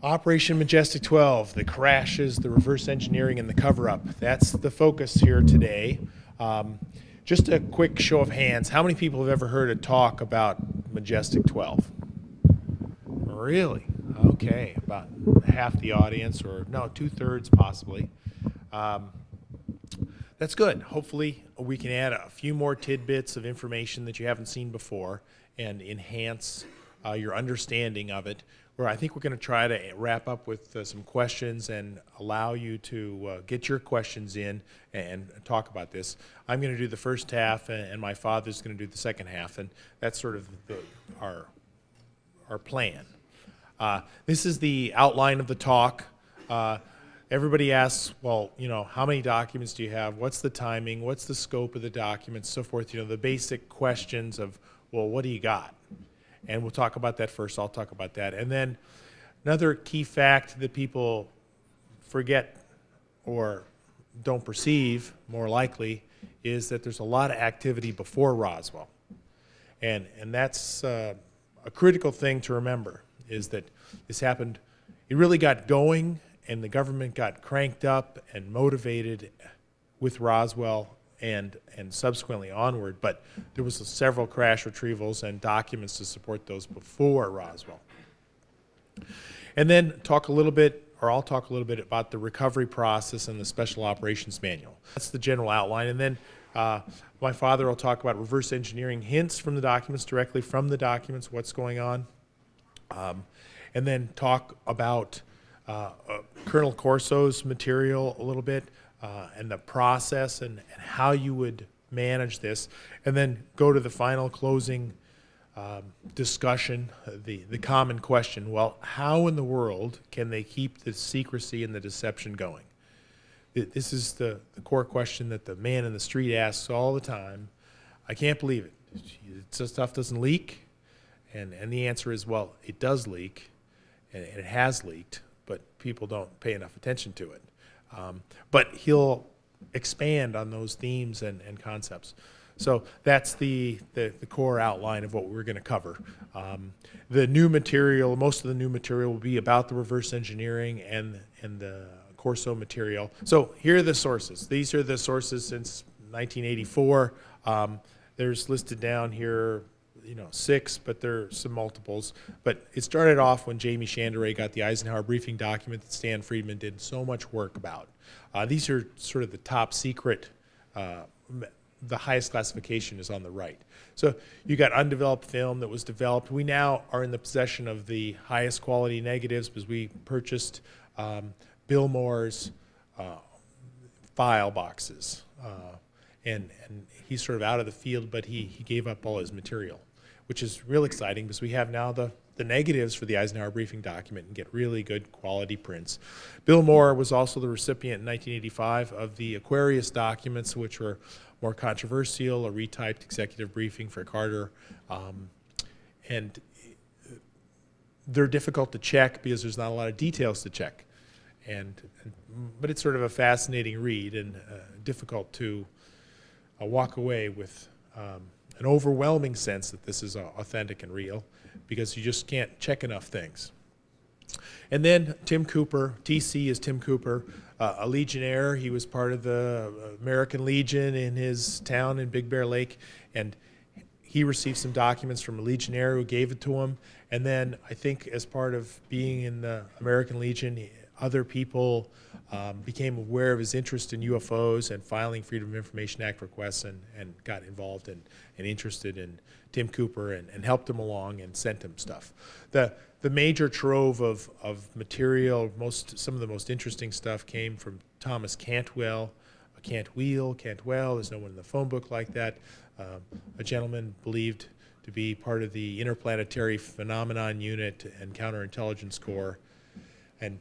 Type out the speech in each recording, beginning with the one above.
Operation Majestic 12, the crashes, the reverse engineering, and the cover-up. That's the focus here today. Um, just a quick show of hands. How many people have ever heard a talk about Majestic 12? Really? Okay, about half the audience, or no, 2/3 possibly. Um, that's good. Hopefully, we can add a few more tidbits of information that you haven't seen before and enhance your understanding of it. Where I think we're going to try to wrap up with some questions and allow you to get your questions in and talk about this. I'm going to do the first half, and my father's going to do the second half, and that's sort of our plan. This is the outline of the talk. Everybody asks, well, how many documents do you have? What's the timing? What's the scope of the documents? So forth. The basic questions of, well, what do you got? And we'll talk about that first. I'll talk about that. And then another key fact that people forget or don't perceive, more likely, is that there's a lot of activity before Roswell. And that's a critical thing to remember, is that this happened, it really got going, and the government got cranked up and motivated with Roswell and subsequently onward, but there was several crash retrievals and documents to support those before Roswell. And then I'll talk a little bit about the recovery process and the Special Operations Manual. That's the general outline. And then my father will talk about reverse engineering hints from the documents, directly from the documents, what's going on. And then talk about Colonel Corso's material a little bit, and the process and how you would manage this, and then go to the final closing discussion, the common question, well, how in the world can they keep the secrecy and the deception going? This is the core question that the man in the street asks all the time. I can't believe it. This stuff doesn't leak? And the answer is, well, it does leak, and it has leaked, but people don't pay enough attention to it. But he'll expand on those themes and concepts. So that's the core outline of what we're going to cover. The new material, most of the new material will be about the reverse engineering and the Corso material. So here are the sources. These are the sources since 1984. There's listed down here 6, but there are some multiples. But it started off when Jamie Chandray got the Eisenhower briefing document that Stan Friedman did so much work about. These are sort of the top secret, the highest classification is on the right. So you got undeveloped film that was developed. We now are in the possession of the highest quality negatives because we purchased Bill Moore's file boxes. And he's sort of out of the field, but he gave up all his material, which is real exciting because we have now the negatives for the Eisenhower briefing document and get really good quality prints. Bill Moore was also the recipient in 1985 of the Aquarius documents, which were more controversial, a retyped executive briefing for Carter. And they're difficult to check because there's not a lot of details to check. But it's sort of a fascinating read and difficult to walk away with an overwhelming sense that this is authentic and real, because you just can't check enough things. And then Tim Cooper, TC is Tim Cooper, a Legionnaire. He was part of the American Legion in his town in Big Bear Lake, and he received some documents from a Legionnaire who gave it to him. And then I think as part of being in the American Legion, other people became aware of his interest in UFOs and filing Freedom of Information Act requests and got involved and interested in Tim Cooper and helped him along and sent him stuff. The major trove of material, some of the most interesting stuff came from Thomas Cantwell, Cantwell, there's no one in the phone book like that, a gentleman believed to be part of the Interplanetary Phenomenon Unit and Counterintelligence Corps, and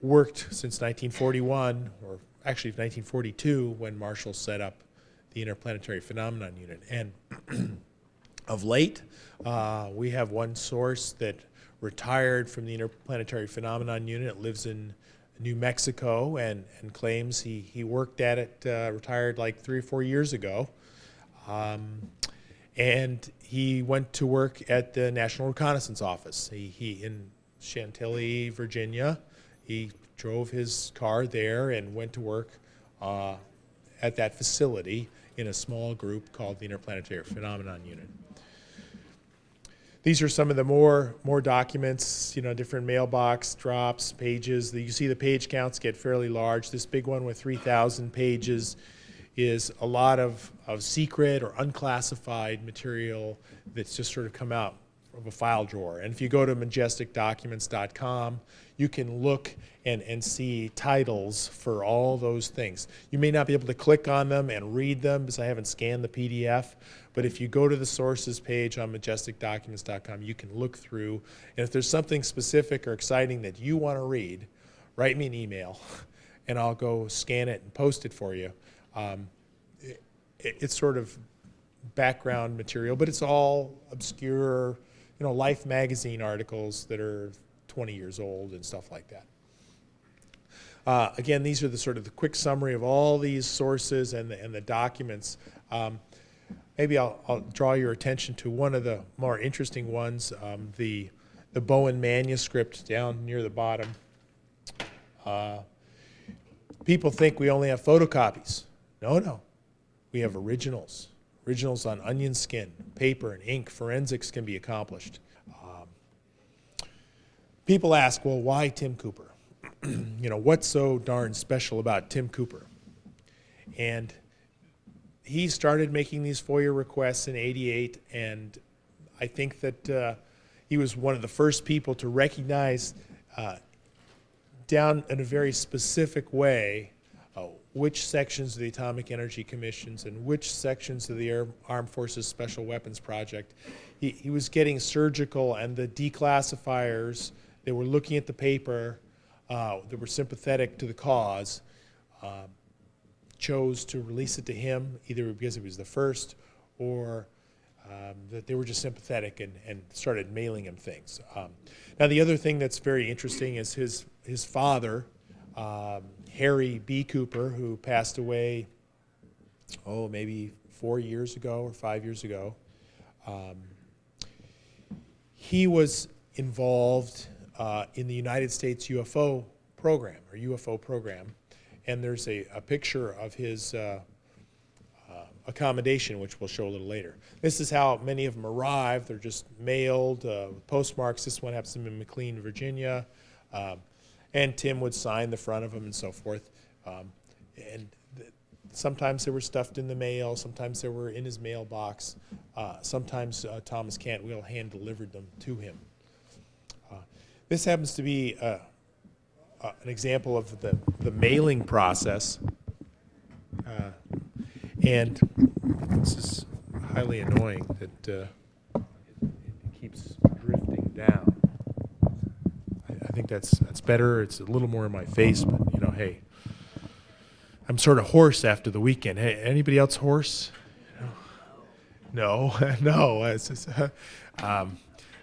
worked since 1941, or actually 1942, when Marshall set up the Interplanetary Phenomenon Unit. And of late, we have one source that retired from the Interplanetary Phenomenon Unit, lives in New Mexico, and claims he worked at it, retired like 3 or 4 years ago. And he went to work at the National Reconnaissance Office. He Chantilly, Virginia. He drove his car there and went to work at that facility in a small group called the Interplanetary Phenomenon Unit. These are some of the more documents, different mailbox drops, pages. You see the page counts get fairly large. This big one with 3,000 pages is a lot of secret or unclassified material that's just sort of come out of a file drawer. And if you go to majesticdocuments.com, you can look and see titles for all those things. You may not be able to click on them and read them because I haven't scanned the PDF, but if you go to the sources page on majesticdocuments.com, you can look through, and if there's something specific or exciting that you want to read, write me an email, and I'll go scan it and post it for you. It's sort of background material, but it's all obscure, Life magazine articles that are 20 years old and stuff like that. Again, these are the sort of the quick summary of all these sources and the documents. Maybe I'll draw your attention to one of the more interesting ones, the Bowen manuscript down near the bottom. People think we only have photocopies. No. We have originals. Originals on onion skin, paper, and ink. Forensics can be accomplished. People ask, well, why Tim Cooper? What's so darn special about Tim Cooper? And he started making these FOIA requests in '88, and I think that he was one of the first people to recognize down in a very specific way which sections of the Atomic Energy Commissions and which sections of the Armed Forces Special Weapons Project. He was getting surgical, and the declassifiers that were looking at the paper that were sympathetic to the cause chose to release it to him, either because he was the first or that they were just sympathetic and started mailing him things. Now the other thing that's very interesting is his father, Harry B. Cooper, who passed away, maybe 4 years ago or 5 years ago. He was involved in the United States UFO program, or UFO program, and there's a picture of his accommodation, which we'll show a little later. This is how many of them arrived. They're just mailed, postmarks. This one happens to be in McLean, Virginia. And Tim would sign the front of them and so forth. Sometimes they were stuffed in the mail. Sometimes they were in his mailbox. Sometimes Thomas Cantwell hand-delivered them to him. This happens to be an example of the mailing process. And this is highly annoying that it keeps drifting down. I think that's better. It's a little more in my face, but hey, I'm sort of hoarse after the weekend. Hey, anybody else hoarse? No. It's just,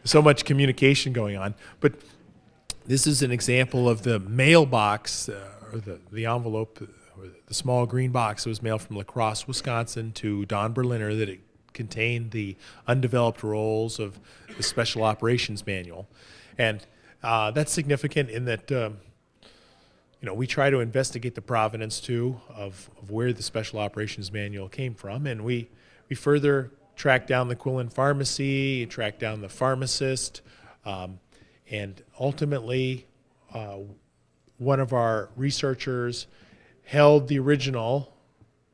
so much communication going on. But this is an example of the mailbox, or the envelope, or the small green box that was mailed from La Crosse, Wisconsin to Don Berliner, that it contained the undeveloped roles of the Special Operations Manual. And that's significant in that we try to investigate the provenance too of where the Special Operations Manual came from, and we further track down the Quillen pharmacy, track down the pharmacist, and ultimately one of our researchers held the original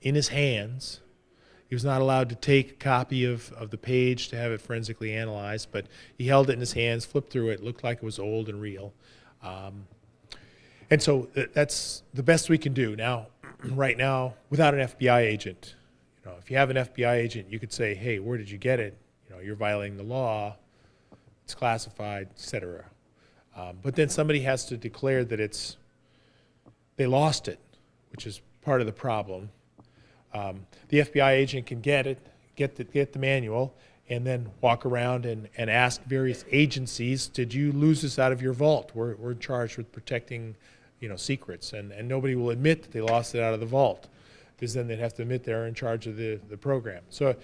in his hands. He was not allowed to take a copy of the page to have it forensically analyzed, but he held it in his hands, flipped through it, looked like it was old and real. And so that's the best we can do now, right now, without an FBI agent. If you have an FBI agent, you could say, hey, where did you get it? You're violating the law, it's classified, etc. But then somebody has to declare that they lost it, which is part of the problem. The FBI agent can get the manual, and then walk around and ask various agencies, did you lose this out of your vault? We're charged with protecting secrets, and nobody will admit that they lost it out of the vault, because then they'd have to admit they're in charge of the program. So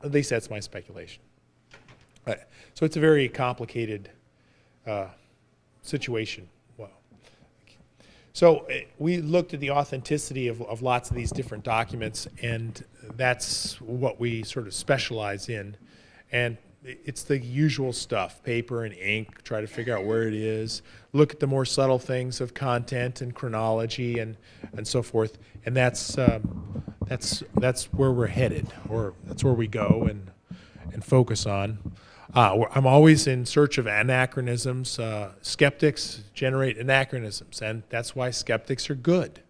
at least that's my speculation. So it's a very complicated situation. Well, so we looked at the authenticity of lots of these different documents, and that's what we sort of specialize in. And it's the usual stuff: paper and ink, try to figure out where it is, look at the more subtle things of content and chronology and so forth. And that's where we're headed, or that's where we go and focus on. I'm always in search of anachronisms. Skeptics generate anachronisms, and that's why skeptics are good.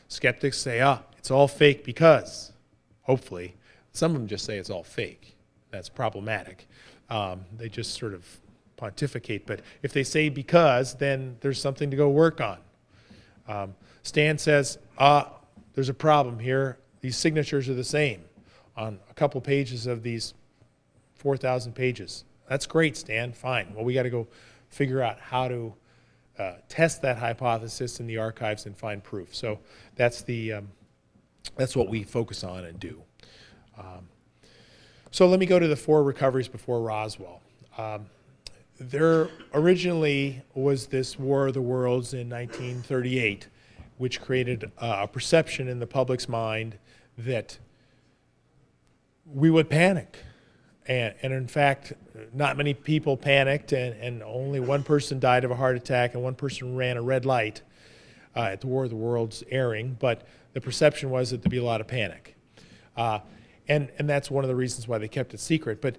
Skeptics say, it's all fake because, hopefully, some of them just say it's all fake. That's problematic. They just sort of pontificate, but if they say because, then there's something to go work on. Stan says, there's a problem here. These signatures are the same on a couple pages of these 4,000 pages. That's great, Stan, fine. Well, we got to go figure out how to test that hypothesis in the archives and find proof. So that's what we focus on and do. So let me go to the 4 recoveries before Roswell. There originally was this War of the Worlds in 1938, which created a perception in the public's mind that we would panic. And in fact, not many people panicked, and only one person died of a heart attack, and one person ran a red light at the War of the Worlds airing, but the perception was that there'd be a lot of panic. And that's one of the reasons why they kept it secret. But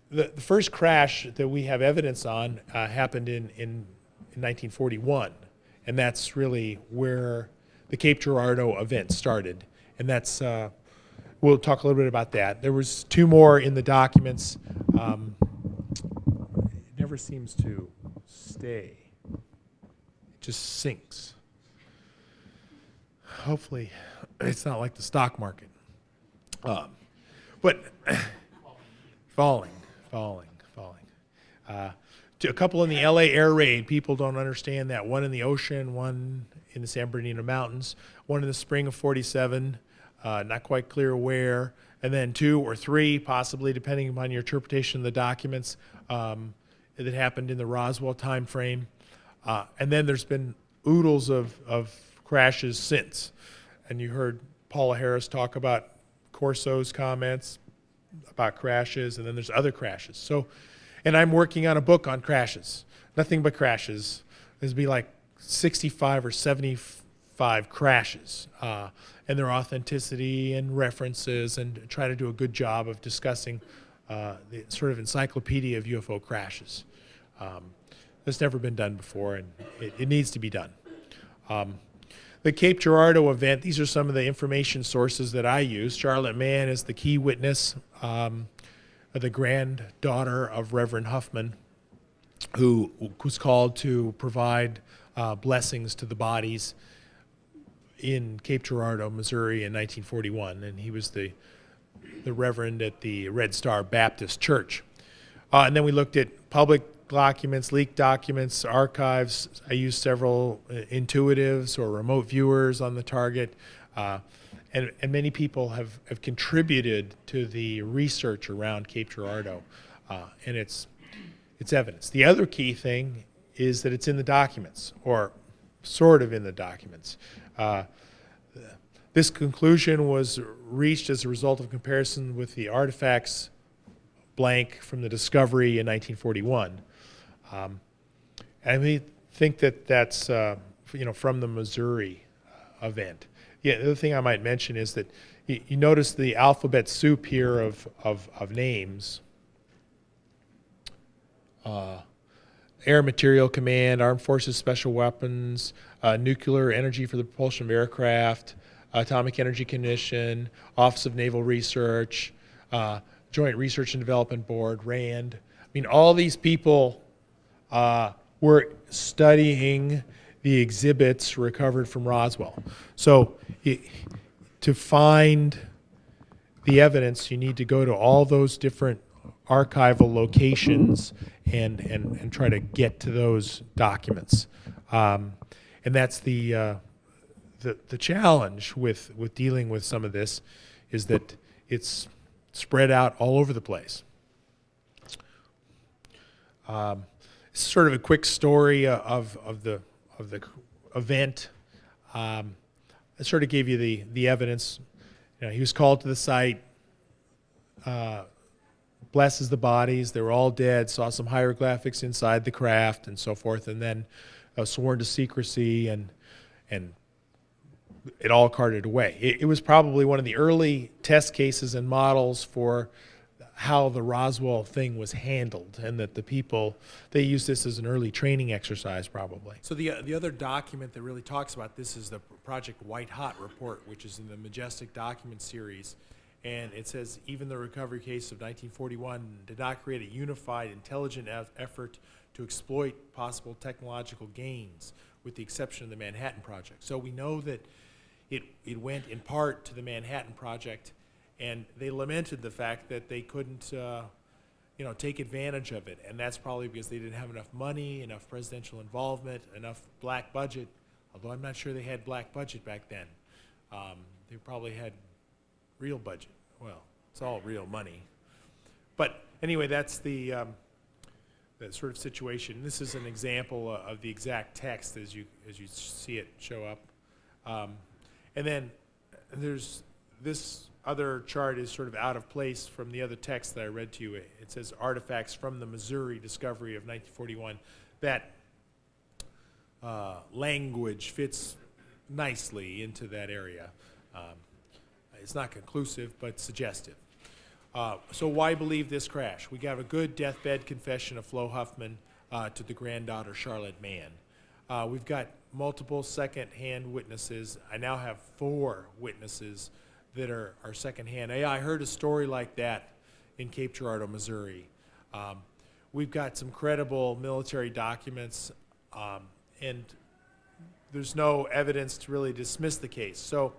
the first crash that we have evidence on happened in 1941, and that's really where the Cape Girardeau event started. And that's we'll talk a little bit about that. There was 2 more in the documents. It never seems to stay. It just sinks. Hopefully, it's not like the stock market. But falling. A couple in the LA air raid, people don't understand that. One in the ocean, one in the San Bernardino Mountains, one in the spring of 47, not quite clear where, and then 2 or 3, possibly, depending upon your interpretation of the documents, that happened in the Roswell time frame. And then there's been oodles of crashes since. And you heard Paula Harris talk about Corso's comments about crashes, and then there's other crashes. So, and I'm working on a book on crashes, nothing but crashes. There's be like 65 or 75 crashes, and their authenticity and references, and try to do a good job of discussing the sort of encyclopedia of UFO crashes. That's never been done before, and it needs to be done. The Cape Girardeau event, these are some of the information sources that I use. Charlotte Mann is the key witness, the granddaughter of Reverend Huffman, who was called to provide blessings to the bodies in Cape Girardeau, Missouri in 1941, and he was the reverend at the Red Star Baptist Church. And then we looked at public documents, leaked documents, archives. I used several intuitives or remote viewers on the target, and many people have contributed to the research around Cape Girardeau, and it's evidence. The other key thing is that it's in the documents, or sort of in the documents. This conclusion was reached as a result of comparison with the artifacts blank from the discovery in 1941. And we think that that's from the Missouri event. Yeah, the other thing I might mention is that you notice the alphabet soup here of names. Air Material Command, Armed Forces Special Weapons, Nuclear Energy for the Propulsion of Aircraft, Atomic Energy Commission, Office of Naval Research, Joint Research and Development Board, RAND. I mean, all these people were studying the exhibits recovered from Roswell. So to find the evidence, you need to go to all those different archival locations and try to get to those documents. And that's the challenge with dealing with some of this, is that it's spread out all over the place. Sort of a quick story of the event. I sort of gave you the evidence. He was called to the site, blesses the bodies. They were all dead. Saw some hieroglyphics inside the craft and so forth, and then sworn to secrecy, and it all carted away. It was probably one of the early test cases and models for how the Roswell thing was handled, and that the people, they used this as an early training exercise probably. So the other document that really talks about this is the Project White Hot report, which is in the Majestic Document series. And it says, even the recovery case of 1941 did not create a unified, intelligent effort to exploit possible technological gains, with the exception of the Manhattan Project. So we know that it went in part to the Manhattan Project, and they lamented the fact that they couldn't take advantage of it. And that's probably because they didn't have enough money, enough presidential involvement, enough black budget, although I'm not sure they had black budget back then. They probably had real budget. Well, it's all real money. But anyway, that's the sort of situation. This is an example of the exact text as you see it show up. And then there's this other chart is sort of out of place from the other text that I read to you. It says artifacts from the Missouri discovery of 1941. That language fits nicely into that area. It's not conclusive, but suggestive. So why believe this crash? We got a good deathbed confession of Flo Huffman to the granddaughter Charlotte Mann. We've got multiple second-hand witnesses. I now have 4 witnesses that are second-hand. I heard a story like that in Cape Girardeau, Missouri. We've got some credible military documents, and there's no evidence to really dismiss the case. So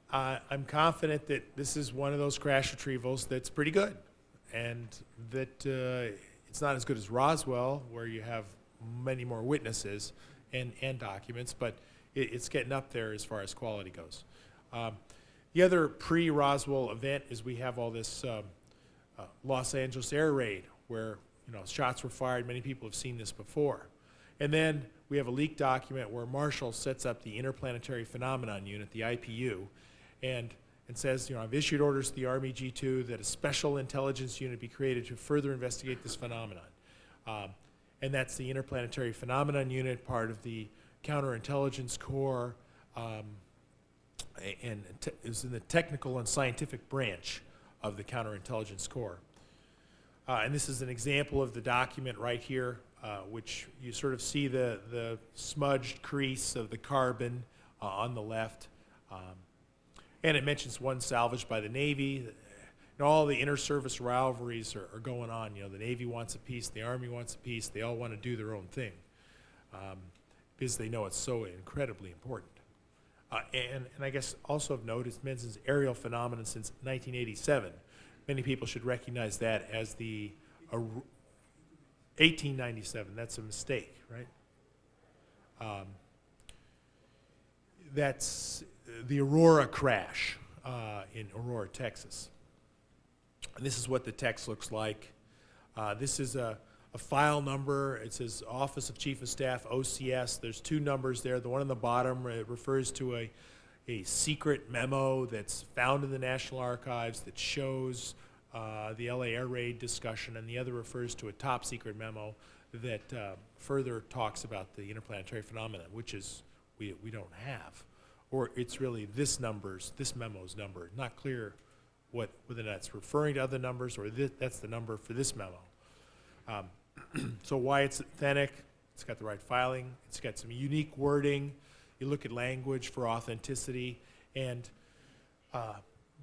I'm confident that this is one of those crash retrievals that's pretty good, and that it's not as good as Roswell, where you have many more witnesses and documents, but it's getting up there as far as quality goes. The other pre-Roswell event is we have all this Los Angeles air raid where shots were fired. Many people have seen this before. And then we have a leaked document where Marshall sets up the Interplanetary Phenomenon Unit, the IPU, and says, I've issued orders to the Army G2 that a special intelligence unit be created to further investigate this phenomenon. And that's the Interplanetary Phenomenon Unit, part of the Counterintelligence Corps, and is in the technical and scientific branch of the Counterintelligence Corps. And this is an example of the document right here, which you sort of see the smudged crease of the carbon on the left. And it mentions one salvaged by the Navy. All the inter-service rivalries are going on. The Navy wants a piece, the Army wants a piece. They all want to do their own thing because they know it's so incredibly important. And I guess also of note, it mentions aerial phenomena since 1987. Many people should recognize that as the 1897. That's a mistake, right? That's the Aurora crash in Aurora, Texas. And this is what the text looks like. This is a file number. It says Office of Chief of Staff, OCS. There's 2 numbers there. The one on the bottom refers to a secret memo that's found in the National Archives that shows the LA air raid discussion, and the other refers to a top secret memo that further talks about the interplanetary phenomenon, which is we don't have. Or it's really this memo's number. Not clear whether that's referring to other numbers or that's the number for this memo. So why it's authentic? It's got the right filing. It's got some unique wording. You look at language for authenticity, and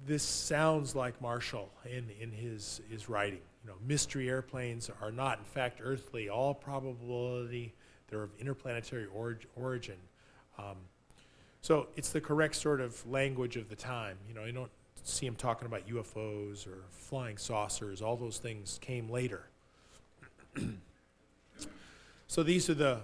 this sounds like Marshall in his writing. Mystery airplanes are not, in fact, earthly. All probability they're of interplanetary origin. So it's the correct sort of language of the time. You don't see him talking about UFOs or flying saucers. All those things came later. So these are the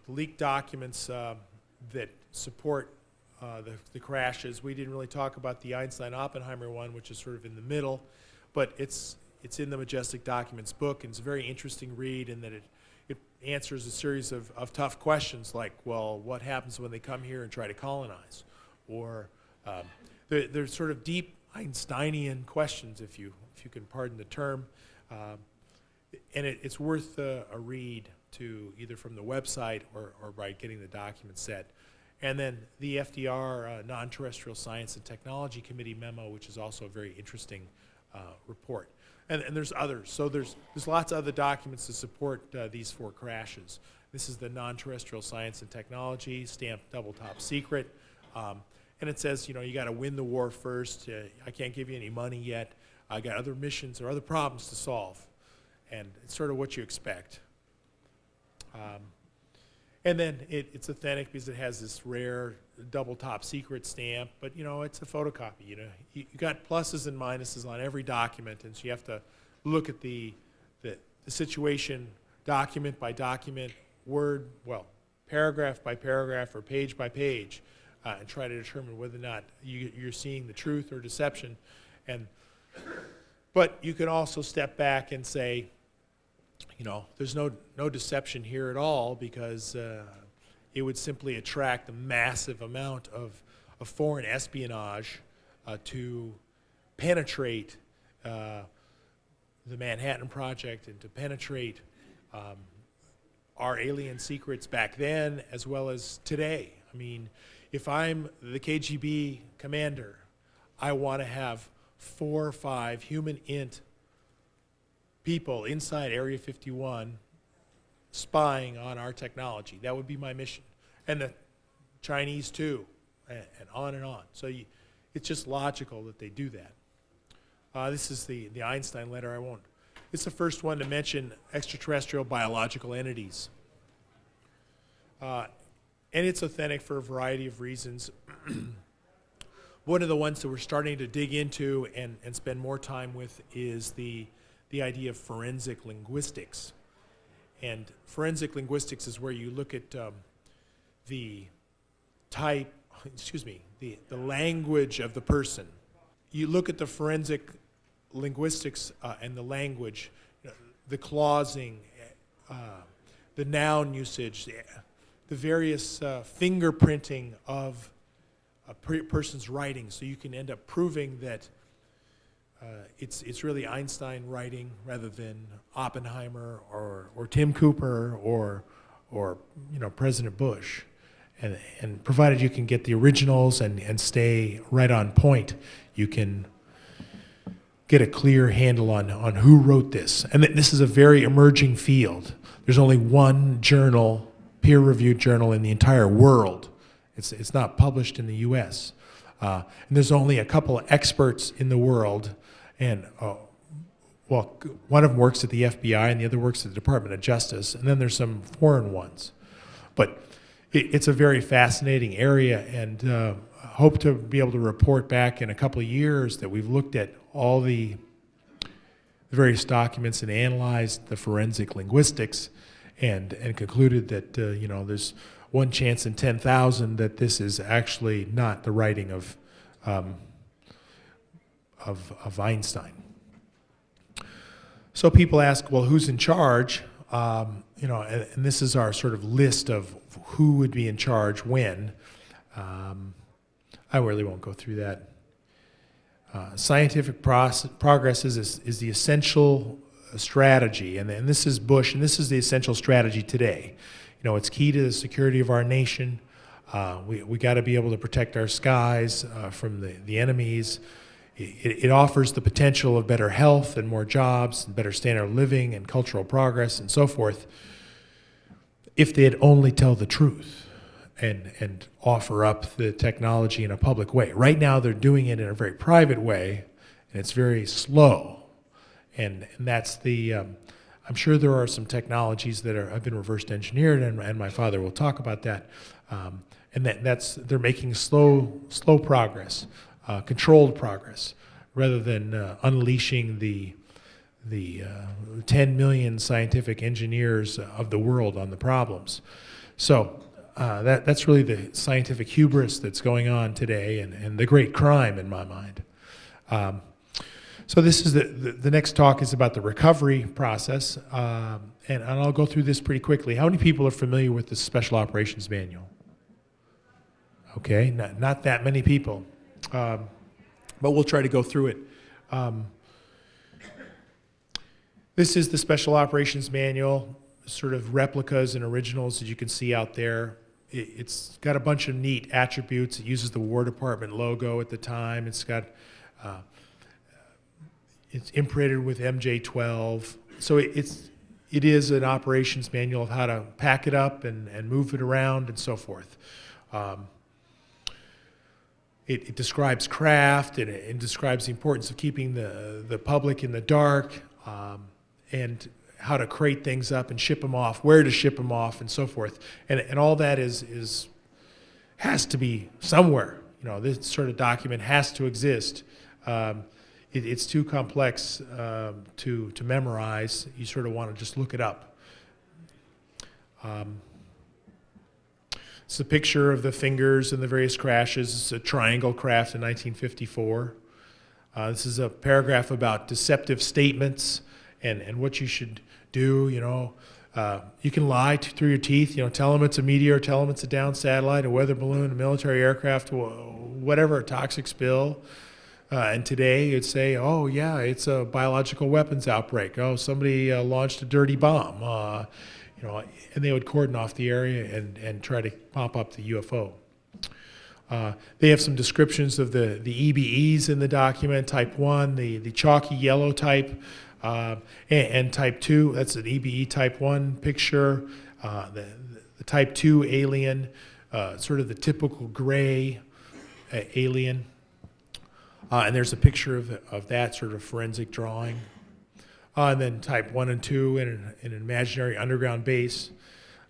leaked documents that support the crashes. We didn't really talk about the Einstein-Oppenheimer one, which is sort of in the middle, but it's it's in the Majestic Documents book, and it's a very interesting read in that it answers a series of tough questions like, well, what happens when they come here and try to colonize? Or they're sort of deep Einsteinian questions, if you can pardon the term. And it's worth a read to either from the website or by getting the document set. And then the FDR Non-Terrestrial Science and Technology Committee memo, which is also a very interesting report. And there's others. So there's lots of other documents to support these 4 crashes. This is the Non-Terrestrial Science and Technology, stamped double top secret. And it says, you got to win the war first. I can't give you any money yet. I got other missions or other problems to solve. And it's sort of what you expect. And then it's authentic because it has this rare double top secret stamp, but it's a photocopy. You got pluses and minuses on every document, and so you have to look at the situation document by document, paragraph by paragraph or page by page, and try to determine whether or not you're seeing the truth or deception. But you can also step back and say, there's no deception here at all, because it would simply attract a massive amount of foreign espionage to penetrate the Manhattan Project and to penetrate our alien secrets back then as well as today. I mean, if I'm the KGB commander, I want to have 4 or 5 human int people inside Area 51 spying on our technology. That would be my mission. And the Chinese too, and on and on. So it's just logical that they do that. This is the Einstein letter. It's the first one to mention extraterrestrial biological entities. And it's authentic for a variety of reasons. One of the ones that we're starting to dig into and spend more time with is the idea of forensic linguistics. And forensic linguistics is where you look at the language of the person. You look at the forensic linguistics and the language, the clausing, the noun usage, the various fingerprinting of a person's writing, so you can end up proving that it's really Einstein writing rather than Oppenheimer or Tim Cooper or President Bush. And provided you can get the originals and stay right on point, you can get a clear handle on who wrote this. And this is a very emerging field. There's only one journal, peer-reviewed journal in the entire world. It's not published in the U.S. And there's only a couple of experts in the world, and one of them works at the FBI and the other works at the Department of Justice, and then there's some foreign ones. But it's a very fascinating area, and hope to be able to report back in a couple of years that we've looked at all the various documents and analyzed the forensic linguistics and concluded that there's one chance in 10,000 that this is actually not the writing of Einstein. So people ask, well, who's in charge? And this is our sort of list of who would be in charge when. I really won't go through that. Scientific progress is the essential strategy, and this is Bush, and this is the essential strategy today. It's key to the security of our nation. We got to be able to protect our skies from the enemies. It offers the potential of better health and more jobs and better standard of living and cultural progress and so forth if they'd only tell the truth and offer up the technology in a public way. Right now they're doing it in a very private way, and it's very slow. And that's I'm sure there are some technologies that have been reverse engineered, and my father will talk about that. And they're making slow progress, controlled progress, rather than unleashing the 10 million scientific engineers of the world on the problems. So that's really the scientific hubris that's going on today, and the great crime in my mind. So this is the next talk is about the recovery process, and I'll go through this pretty quickly. How many people are familiar with the Special Operations Manual? Okay, not that many people, but we'll try to go through it. This is the Special Operations Manual, sort of replicas and originals that you can see out there. It's got a bunch of neat attributes. It uses the War Department logo at the time. It's got it's imprinted with MJ-12. So it is an operations manual of how to pack it up and move it around and so forth. It describes craft, and it describes the importance of keeping the public in the dark, and how to crate things up and ship them off, where to ship them off, and so forth. And all that has to be somewhere. You know, this sort of document has to exist. It's too complex to memorize. You sort of want to just look it up. It's a picture of the fingers and the various crashes. It's a triangle craft in 1954. This is a paragraph about deceptive statements and what you should do. You know, you can lie through your teeth. You know, tell them it's a meteor, tell them it's a downed satellite, a weather balloon, a military aircraft, whatever, a toxic spill. And today it'd say, oh yeah, it's a biological weapons outbreak. Oh, somebody launched a dirty bomb. You know, and they would cordon off the area and try to pop up the UFO. They have some descriptions of the EBEs in the document, type 1, the chalky yellow type, and type 2, that's an EBE type 1 picture, the type 2 alien, sort of the typical gray alien. And there's a picture of that sort of forensic drawing. And then type 1 and 2 in an imaginary underground base.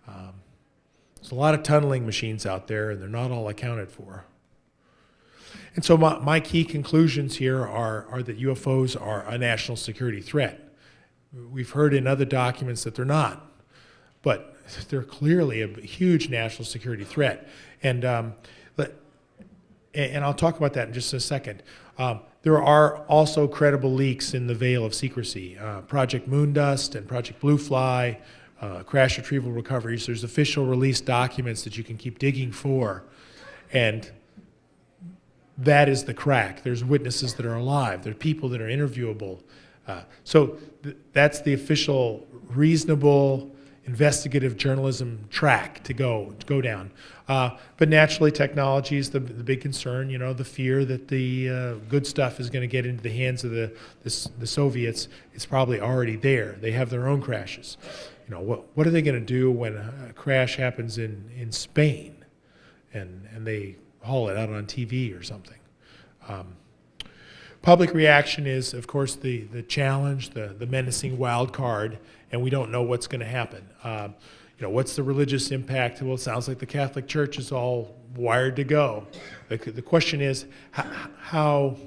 There's a lot of tunneling machines out there, and they're not all accounted for. And so my key conclusions here are that UFOs are a national security threat. We've heard in other documents that they're not, but they're clearly a huge national security threat. And I'll talk about that in just a second. There are also credible leaks in the veil of secrecy. Project Moondust and Project Blue Fly, crash retrieval recoveries. There's official release documents that you can keep digging for. And that is the crack. There's witnesses that are alive. There are people that are interviewable. So that's the official, reasonable, investigative journalism track to go down. But naturally, technology is the big concern. You know, the fear that the good stuff is going to get into the hands of the Soviets. It's probably already there. They have their own crashes. You know, what are they going to do when a crash happens in Spain, and they haul it out on TV or something? Public reaction is, of course, the challenge, the menacing wild card, and we don't know what's going to happen. You know, what's the religious impact? Well, it sounds like the Catholic Church is all wired to go. The question is, how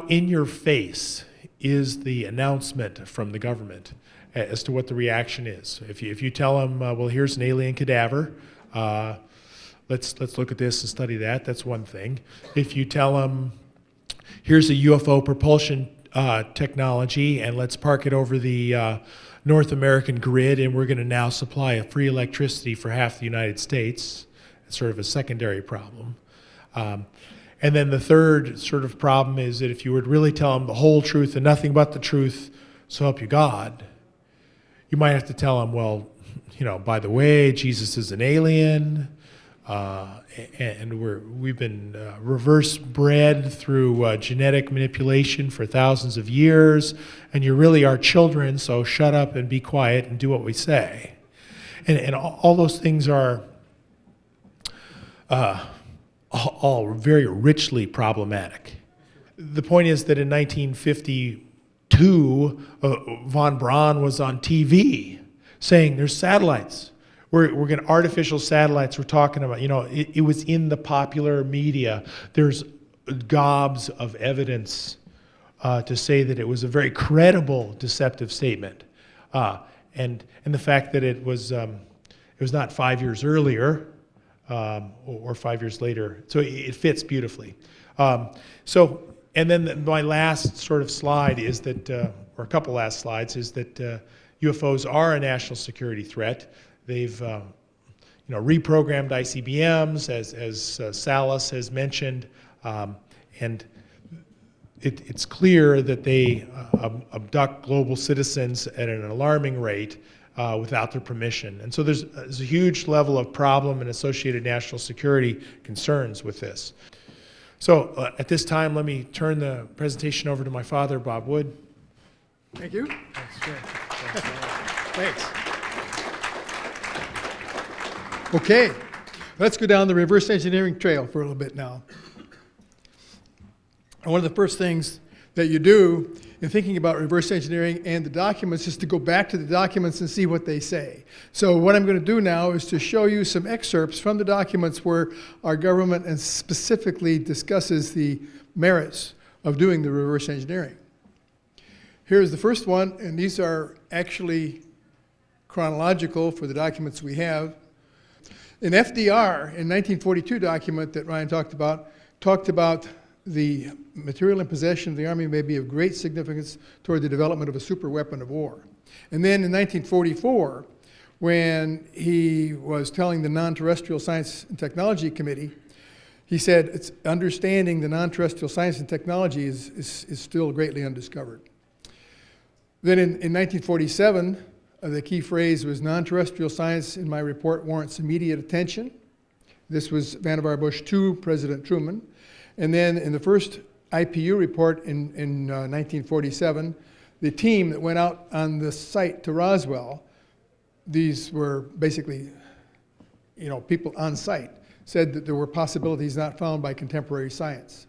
in your face is the announcement from the government as to what the reaction is? If you tell them, well, here's an alien cadaver, let's look at this and study that, that's one thing. If you tell them, here's a UFO propulsion technology, and let's park it over the North American grid, and we're going to now supply a free electricity for half the United States. It's sort of a secondary problem. And then the third sort of problem is that if you were to really tell them the whole truth and nothing but the truth, so help you God, you might have to tell them, well, you know, by the way, Jesus is an alien, and we've been reverse bred through genetic manipulation for thousands of years, and you're really our children, so shut up and be quiet and do what we say. And all those things are all very richly problematic. The point is that in 1952, von Braun was on TV saying there's satellites. We're going to artificial satellites we're talking about. You know, it was in the popular media. There's gobs of evidence to say that it was a very credible deceptive statement. And the fact that it was not 5 years earlier or 5 years later. So it fits beautifully. So And then my last sort of slide is that, or a couple last slides, is that UFOs are a national security threat. They've reprogrammed ICBMs, as Salas has mentioned, and it's clear that they abduct global citizens at an alarming rate without their permission. And so there's a huge level of problem and associated national security concerns with this. So at this time, let me turn the presentation over to my father, Bob Wood. Thank you. Thanks. Okay, let's go down the reverse engineering trail for a little bit now. And one of the first things that you do in thinking about reverse engineering and the documents is to go back to the documents and see what they say. So what I'm going to do now is to show you some excerpts from the documents where our government and specifically discusses the merits of doing the reverse engineering. Here's the first one, and these are actually chronological for the documents we have. In FDR, in 1942 document that Ryan talked about the material in possession of the Army may be of great significance toward the development of a super weapon of war. And then in 1944, when he was telling the Non-Terrestrial Science and Technology Committee, he said, it's understanding the non-terrestrial science and technology is still greatly undiscovered. Then in 1947, the key phrase was non-terrestrial science in my report warrants immediate attention. This was Vannevar Bush II, President Truman. And then in the first IPU report in 1947, the team that went out on the site to Roswell, these were basically, people on site, said that there were possibilities not found by contemporary science.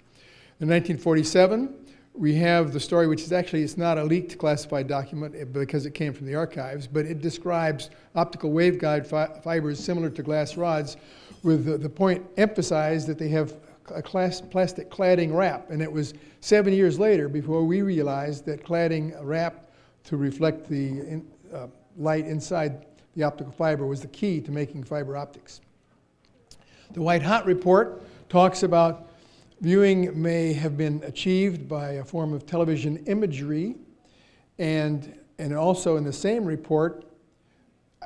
In 1947, we have the story, which is actually, it's not a leaked classified document because it came from the archives, but it describes optical waveguide fibers similar to glass rods with the point emphasized that they have a plastic cladding wrap. And it was 7 years later before we realized that cladding wrap to reflect the light inside the optical fiber was the key to making fiber optics. The White Hot report talks about viewing may have been achieved by a form of television imagery, and also in the same report,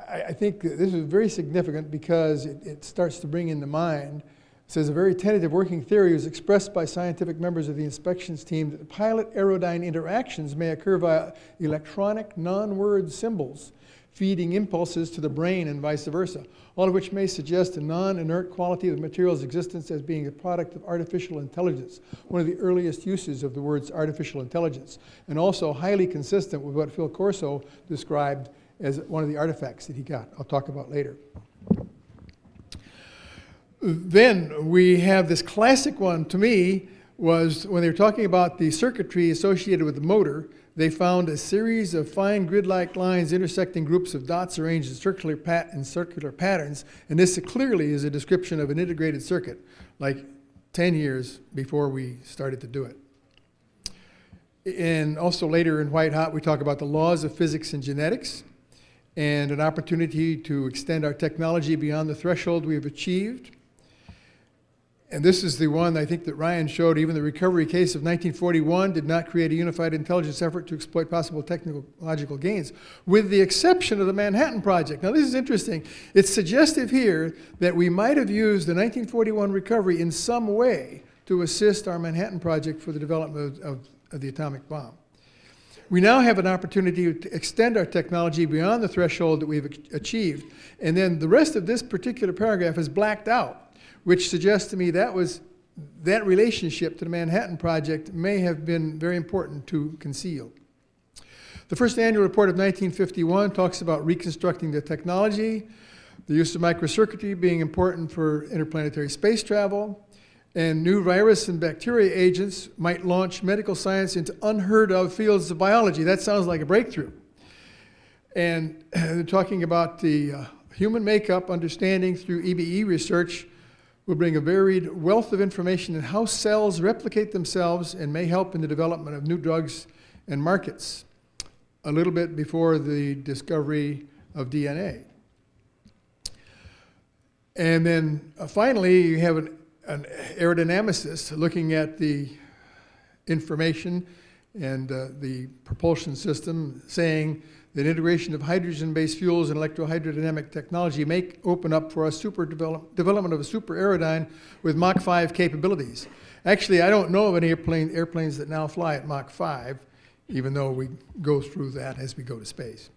I think this is very significant because it starts to bring into mind, it says a very tentative working theory was expressed by scientific members of the inspections team that the pilot aerodyne interactions may occur via electronic non-word symbols feeding impulses to the brain and vice versa, all of which may suggest a non-inert quality of the material's existence as being a product of artificial intelligence, one of the earliest uses of the words artificial intelligence, and also highly consistent with what Phil Corso described as one of the artifacts that he got. I'll talk about later. Then we have this classic one, to me, was when they were talking about the circuitry associated with the motor. They found a series of fine grid-like lines intersecting groups of dots arranged in circular patterns, and this clearly is a description of an integrated circuit, like 10 years before we started to do it. And also later in White Hot, we talk about the laws of physics and genetics, and an opportunity to extend our technology beyond the threshold we have achieved. And this is the one I think that Ryan showed. Even the recovery case of 1941 did not create a unified intelligence effort to exploit possible technological gains, with the exception of the Manhattan Project. Now this is interesting. It's suggestive here that we might have used the 1941 recovery in some way to assist our Manhattan Project for the development of the atomic bomb. We now have an opportunity to extend our technology beyond the threshold that we've achieved. And then the rest of this particular paragraph is blacked out, which suggests to me that relationship to the Manhattan Project may have been very important to conceal. The first annual report of 1951 talks about reconstructing the technology, the use of microcircuitry being important for interplanetary space travel, and new virus and bacteria agents might launch medical science into unheard of fields of biology. That sounds like a breakthrough. And they're talking about the human makeup understanding through EBE research will bring a varied wealth of information on how cells replicate themselves and may help in the development of new drugs and markets, a little bit before the discovery of DNA. And then finally, you have an aerodynamicist looking at the information and the propulsion system, saying that integration of hydrogen-based fuels and electrohydrodynamic technology may open up for us development of a super aerodyne with Mach 5 capabilities. Actually, I don't know of any airplanes that now fly at Mach 5, even though we go through that as we go to space.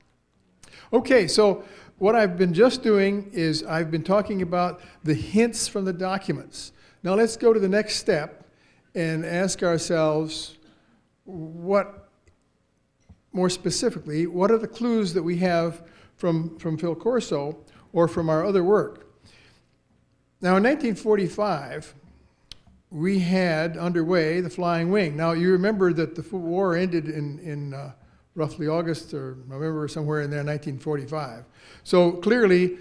Okay, so what I've been just doing is I've been talking about the hints from the documents. Now let's go to the next step and ask ourselves, more specifically, what are the clues that we have from Phil Corso or from our other work? Now, in 1945, we had underway the flying wing. Now, you remember that the war ended in roughly August or November, somewhere in there, 1945. So clearly,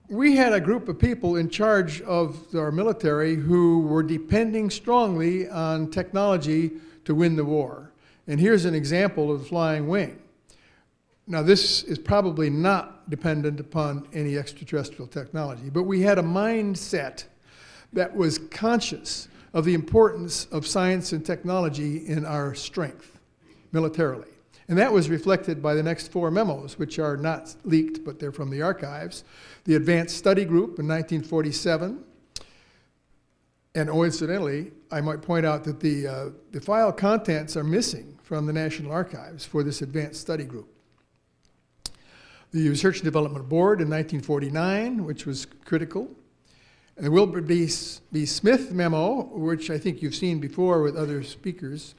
we had a group of people in charge of our military who were depending strongly on technology to win the war. And here's an example of the flying wing. Now, this is probably not dependent upon any extraterrestrial technology, but we had a mindset that was conscious of the importance of science and technology in our strength militarily. And that was reflected by the next 4 memos, which are not leaked, but they're from the archives. The Advanced Study Group in 1947. And incidentally, I might point out that the file contents are missing from the National Archives for this Advanced Study Group. The Research and Development Board in 1949, which was critical. And the Wilbur B. Smith memo, which I think you've seen before with other speakers,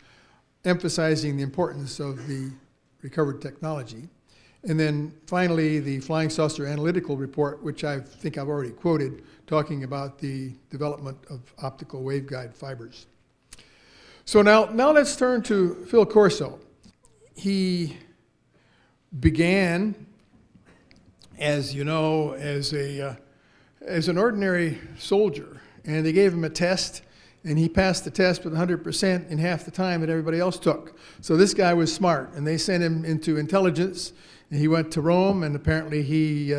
emphasizing the importance of the recovered technology. And then finally, the Flying Saucer Analytical Report, which I think I've already quoted, talking about the development of optical waveguide fibers. So now let's turn to Phil Corso. He began, as you know, as an ordinary soldier, and they gave him a test, and he passed the test with 100% in half the time that everybody else took. So this guy was smart, and they sent him into intelligence, and he went to Rome, and apparently he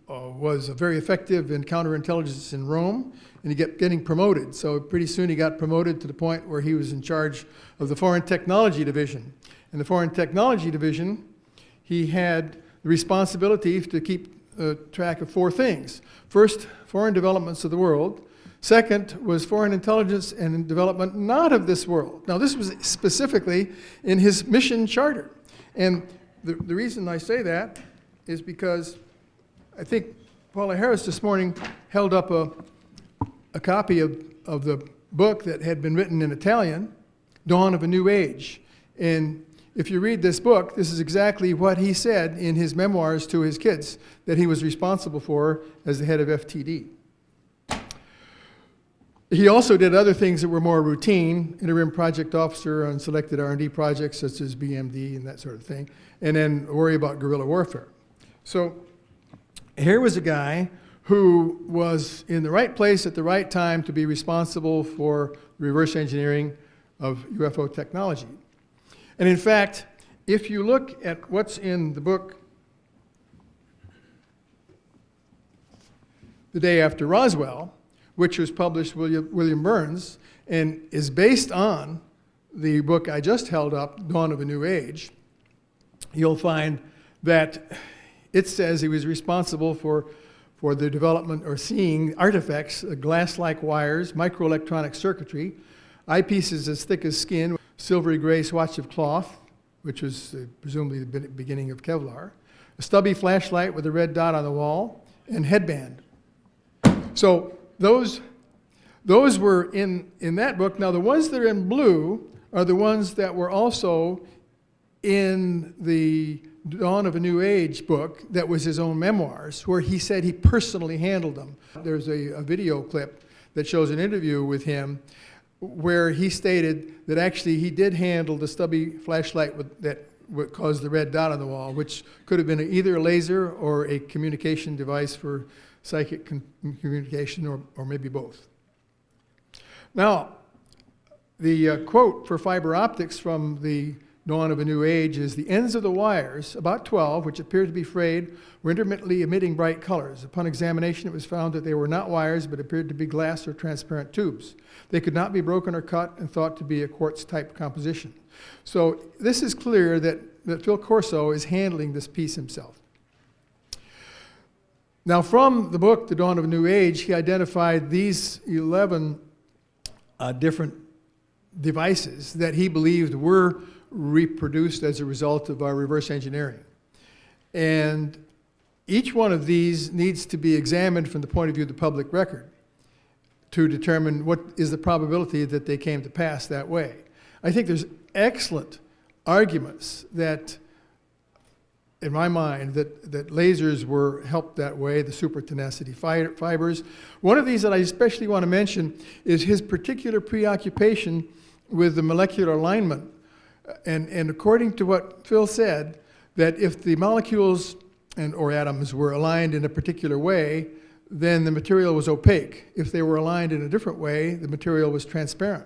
was very effective in counterintelligence in Rome, and he kept getting promoted. So pretty soon he got promoted to the point where he was in charge of the Foreign Technology Division. In the Foreign Technology Division, he had the responsibility to keep track of 4 things. First, foreign developments of the world. Second was foreign intelligence and development not of this world. Now, this was specifically in his mission charter. And the reason I say that is because I think Paula Harris this morning held up a copy of the book that had been written in Italian, Dawn of a New Age. And if you read this book, this is exactly what he said in his memoirs to his kids that he was responsible for as the head of FTD. He also did other things that were more routine, interim project officer on selected R&D projects such as BMD and that sort of thing, and then worry about guerrilla warfare. So here was a guy who was in the right place at the right time to be responsible for reverse engineering of UFO technology. And in fact, if you look at what's in the book The Day After Roswell, which was published William Burns, and is based on the book I just held up, Dawn of a New Age, you'll find that it says he was responsible for the development or seeing artifacts, glass-like wires, microelectronic circuitry, eyepieces as thick as skin, silvery gray swatch of cloth, which was presumably the beginning of Kevlar, a stubby flashlight with a red dot on the wall, and headband. So those were in that book. Now, the ones that are in blue are the ones that were also in the Dawn of a New Age book that was his own memoirs, where he said he personally handled them. There's a video clip that shows an interview with him where he stated that actually he did handle the stubby flashlight that caused the red dot on the wall, which could have been either a laser or a communication device for psychic communication, or maybe both. Now, the quote for fiber optics from the Dawn of a New Age is the ends of the wires, about 12, which appeared to be frayed, were intermittently emitting bright colors. Upon examination, it was found that they were not wires, but appeared to be glass or transparent tubes. They could not be broken or cut and thought to be a quartz-type composition. So this is clear that Phil Corso is handling this piece himself. Now, from the book, The Dawn of a New Age, he identified these 11 different devices that he believed were reproduced as a result of our reverse engineering. And each one of these needs to be examined from the point of view of the public record to determine what is the probability that they came to pass that way. I think there's excellent arguments that, in my mind, that lasers were helped that way, the super tenacity fibers. One of these that I especially want to mention is his particular preoccupation with the molecular alignment. And according to what Phil said, that if the molecules or atoms were aligned in a particular way, then the material was opaque. If they were aligned in a different way, the material was transparent.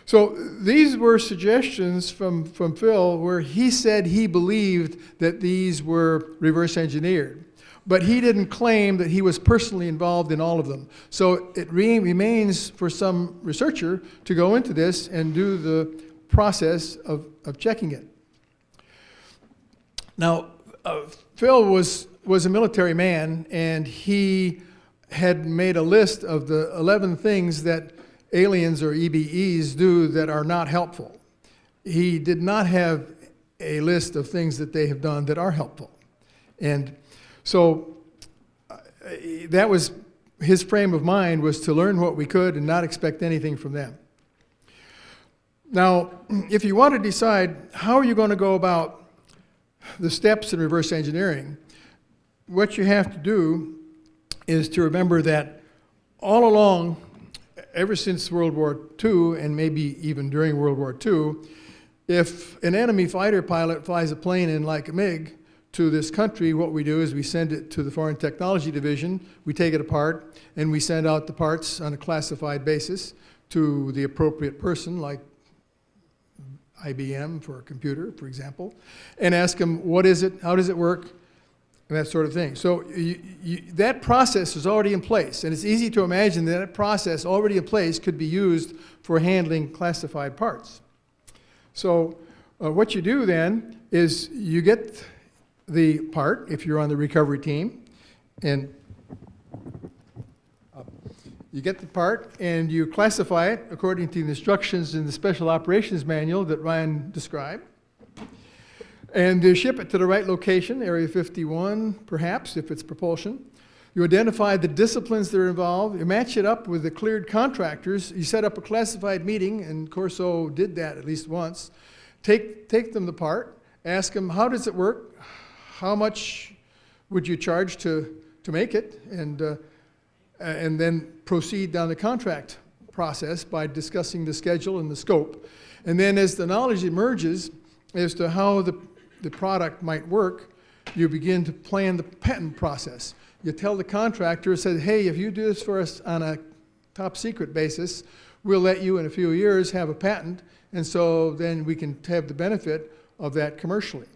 So these were suggestions from Phil where he said he believed that these were reverse engineered. But he didn't claim that he was personally involved in all of them. So it remains for some researcher to go into this and do the process of checking it. Now, Phil was a military man, and he had made a list of the 11 things that aliens or EBEs do that are not helpful. He did not have a list of things that they have done that are helpful. And so that was his frame of mind, was to learn what we could and not expect anything from them. Now, if you want to decide how are you going to go about the steps in reverse engineering, what you have to do is to remember that all along, ever since World War II, and maybe even during World War II, if an enemy fighter pilot flies a plane in like a MiG to this country, what we do is we send it to the Foreign Technology Division, we take it apart, and we send out the parts on a classified basis to the appropriate person, like IBM for a computer, for example, and ask them, what is it, how does it work, and that sort of thing. So that process is already in place, and it's easy to imagine that that process already in place could be used for handling classified parts. So what you do then is you get the part, if you're on the recovery team, and you get the part and you classify it according to the instructions in the Special Operations Manual that Ryan described. And you ship it to the right location, Area 51, perhaps, if it's propulsion. You identify the disciplines that are involved. You match it up with the cleared contractors. You set up a classified meeting, and Corso did that at least once. Take them apart. Ask them, how does it work? How much would you charge to make it? And then proceed down the contract process by discussing the schedule and the scope. And then as the knowledge emerges as to how the product might work, you begin to plan the patent process. You tell the contractor, say, hey, if you do this for us on a top secret basis, we'll let you in a few years have a patent, and so then we can have the benefit of that commercially.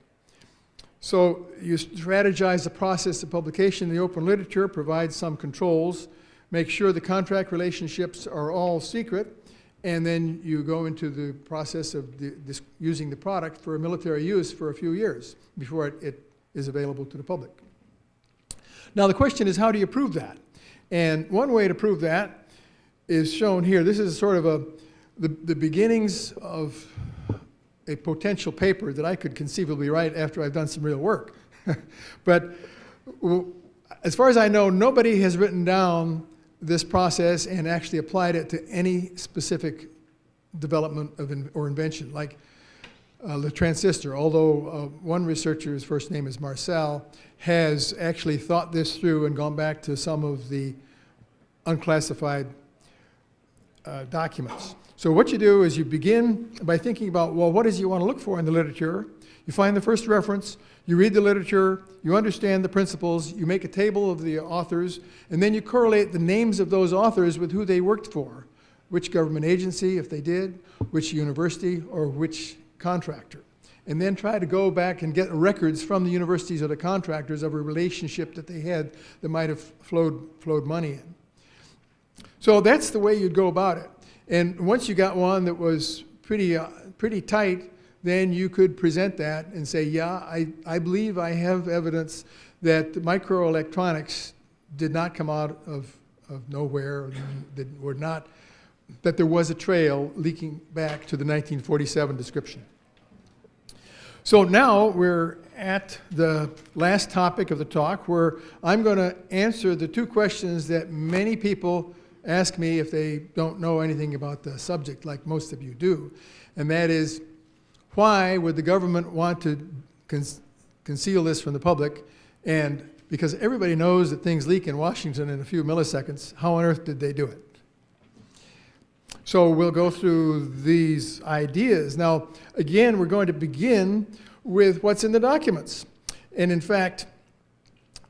So you strategize the process of publication in the open literature, provide some controls, make sure the contract relationships are all secret, and then you go into the process of using the product for military use for a few years before it is available to the public. Now the question is, how do you prove that? And one way to prove that is shown here. This is sort of the beginnings of a potential paper that I could conceivably write after I've done some real work. But as far as I know, nobody has written down this process and actually applied it to any specific development or invention, like the transistor. Although one researcher, his first name is Marcel, has actually thought this through and gone back to some of the unclassified documents. So what you do is you begin by thinking about, well, what is it you want to look for in the literature? You find the first reference, you read the literature, you understand the principles, you make a table of the authors, and then you correlate the names of those authors with who they worked for, which government agency, if they did, which university, or which contractor. and then try to go back and get records from the universities or the contractors of a relationship that they had that might have flowed money in. So that's the way you'd go about it. And once you got one that was pretty tight, then you could present that and say, yeah, I believe I have evidence that the microelectronics did not come out of nowhere, that there was a trail leaking back to the 1947 description. So now we're at the last topic of the talk, where I'm going to answer the two questions that many people ask me if they don't know anything about the subject, like most of you do. And that is, why would the government want to conceal this from the public? And because everybody knows that things leak in Washington in a few milliseconds, how on earth did they do it? So we'll go through these ideas. Now, again, we're going to begin with what's in the documents. And in fact,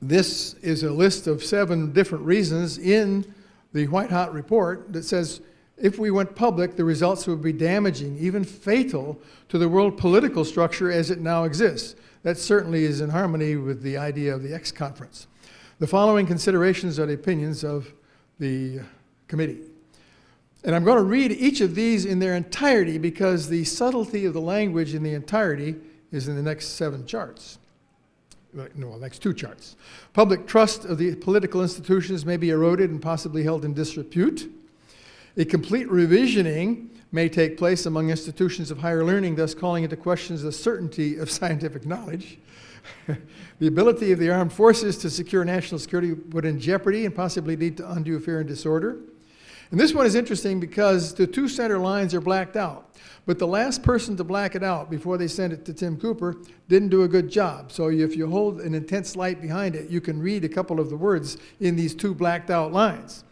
this is a list of 7 different reasons in the White Hot report that says if we went public, the results would be damaging, even fatal, to the world political structure as it now exists. That certainly is in harmony with the idea of the X conference. The following considerations are the opinions of the committee. And I'm going to read each of these in their entirety because the subtlety of the language in the entirety is in the next 7 charts. No, next 2 charts. Public trust of the political institutions may be eroded and possibly held in disrepute. A complete revisioning may take place among institutions of higher learning, thus calling into question the certainty of scientific knowledge. The ability of the armed forces to secure national security put in jeopardy and possibly lead to undue fear and disorder. And this one is interesting because the 2 center lines are blacked out. But the last person to black it out before they sent it to Tim Cooper didn't do a good job. So if you hold an intense light behind it, you can read a couple of the words in these 2 blacked out lines.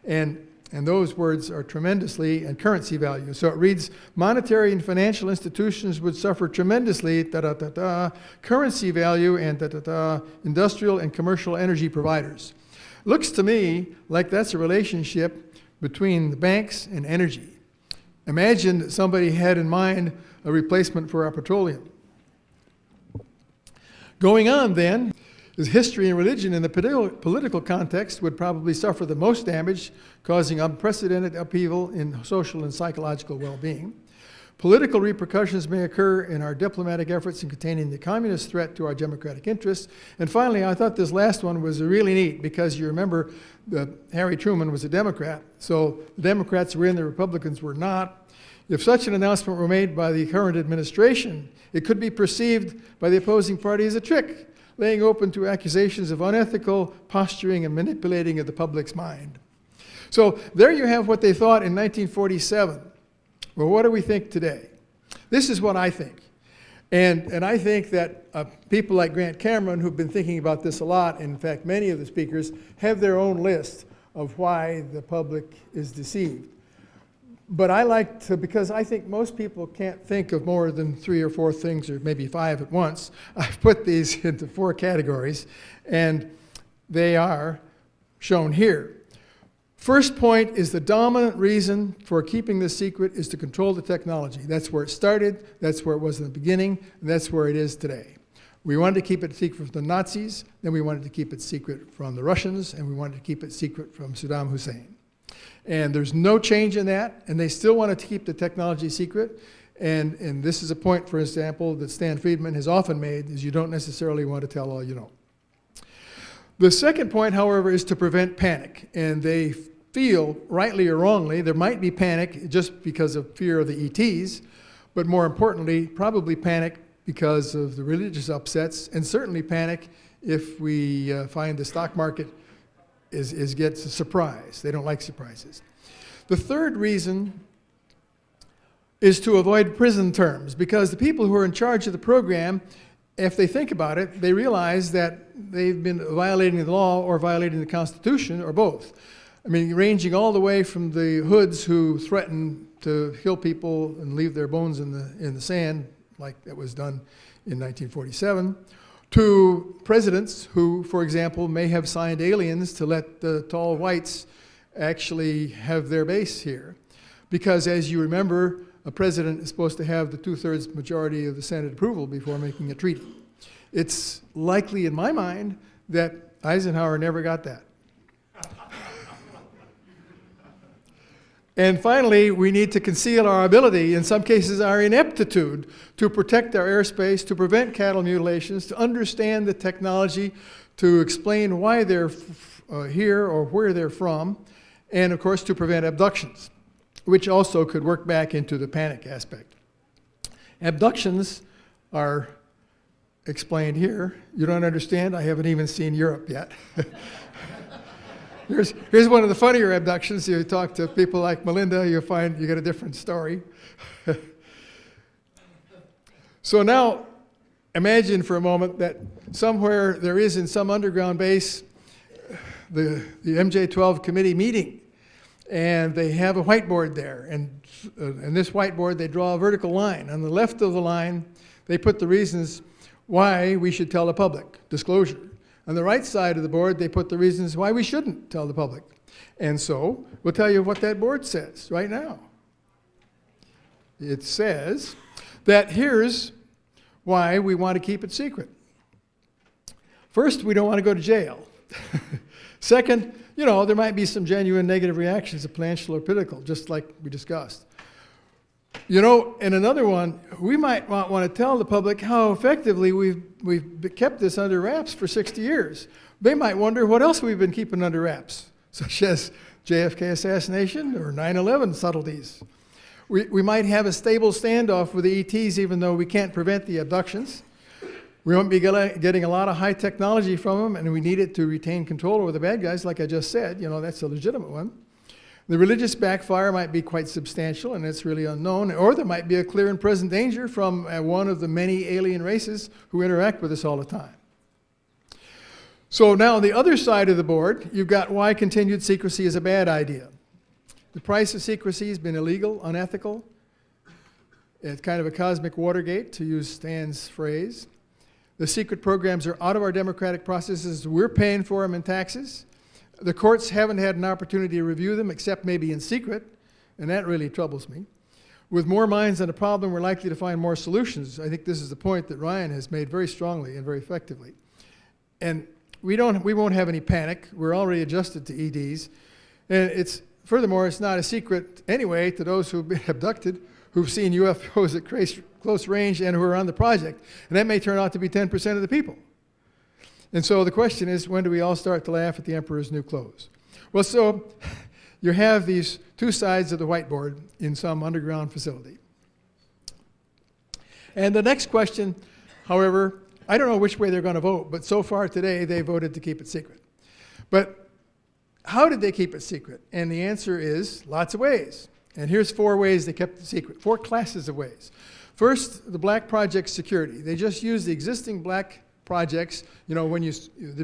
And those words are tremendously and currency value. So it reads, monetary and financial institutions would suffer tremendously, currency value, and industrial and commercial energy providers. Looks to me like that's a relationship between the banks and energy. Imagine that somebody had in mind a replacement for our petroleum. Going on then, is history and religion in the political context would probably suffer the most damage, causing unprecedented upheaval in social and psychological well-being. Political repercussions may occur in our diplomatic efforts in containing the communist threat to our democratic interests. And finally, I thought this last one was really neat because you remember that Harry Truman was a Democrat, so the Democrats were in, the Republicans were not. If such an announcement were made by the current administration, it could be perceived by the opposing party as a trick, laying open to accusations of unethical posturing and manipulating of the public's mind. So there you have what they thought in 1947. Well, what do we think today? This is what I think. And I think that people like Grant Cameron, who've been thinking about this a lot, and in fact many of the speakers, have their own list of why the public is deceived. But I like to, because I think most people can't think of more than 3 or 4 things, or maybe 5 at once, I've put these into 4 categories, and they are shown here. First point is the dominant reason for keeping this secret is to control the technology. That's where it started, that's where it was in the beginning, and that's where it is today. We wanted to keep it secret from the Nazis, then we wanted to keep it secret from the Russians, and we wanted to keep it secret from Saddam Hussein. And there's no change in that, and they still wanted to keep the technology secret. And this is a point, for example, that Stan Friedman has often made, is you don't necessarily want to tell all you know. The second point, however, is to prevent panic. And they feel, rightly or wrongly, there might be panic just because of fear of the ETs, but more importantly, probably panic because of the religious upsets, and certainly panic if we find the stock market gets a surprise. They don't like surprises. The third reason is to avoid prison terms, because the people who are in charge of the program, if they think about it, they realize that they've been violating the law or violating the Constitution, or both. I mean, ranging all the way from the hoods who threaten to kill people and leave their bones in the sand, like that was done in 1947, to presidents who, for example, may have signed aliens to let the tall whites actually have their base here. Because as you remember, a president is supposed to have the 2/3 majority of the Senate approval before making a treaty. It's likely in my mind that Eisenhower never got that. And finally, we need to conceal our ability, in some cases our ineptitude, to protect our airspace, to prevent cattle mutilations, to understand the technology, to explain why they're here or where they're from, and of course to prevent abductions, which also could work back into the panic aspect. Abductions are explained here. You don't understand? I haven't even seen Europe yet. Here's one of the funnier abductions. You talk to people like Melinda, you'll find you get a different story. So now, imagine for a moment that somewhere there is in some underground base the MJ-12 committee meeting, and they have a whiteboard there, and in this whiteboard they draw a vertical line. On the left of the line, they put the reasons why we should tell the public, disclosure. On the right side of the board, they put the reasons why we shouldn't tell the public. And so, we'll tell you what that board says right now. It says that here's why we want to keep it secret. First, we don't want to go to jail. Second, there might be some genuine negative reactions to financial or political, just like we discussed. And another one, we might want to tell the public how effectively we've kept this under wraps for 60 years. They might wonder what else we've been keeping under wraps, such as JFK assassination or 9/11 subtleties. We might have a stable standoff with the ETs even though we can't prevent the abductions. We won't be getting a lot of high technology from them, and we need it to retain control over the bad guys, like I just said. That's a legitimate one. The religious backfire might be quite substantial, and it's really unknown. Or there might be a clear and present danger from one of the many alien races who interact with us all the time. So now on the other side of the board, you've got why continued secrecy is a bad idea. The price of secrecy has been illegal, unethical. It's kind of a cosmic Watergate, to use Stan's phrase. The secret programs are out of our democratic processes. We're paying for them in taxes. The courts haven't had an opportunity to review them, except maybe in secret, and that really troubles me. With more minds on a problem, we're likely to find more solutions. I think this is the point that Ryan has made very strongly and very effectively. And we won't have any panic. We're already adjusted to EDs. And furthermore, it's not a secret anyway to those who've been abducted, who've seen UFOs at close range and who are on the project. And that may turn out to be 10% of the people. And so the question is, when do we all start to laugh at the emperor's new clothes? Well, so you have these two sides of the whiteboard in some underground facility. And the next question, however, I don't know which way they're going to vote, but so far today they voted to keep it secret. But how did they keep it secret? And the answer is lots of ways. And here's 4 ways they kept it secret, 4 classes of ways. First, the black project security. They just used the existing black projects, when you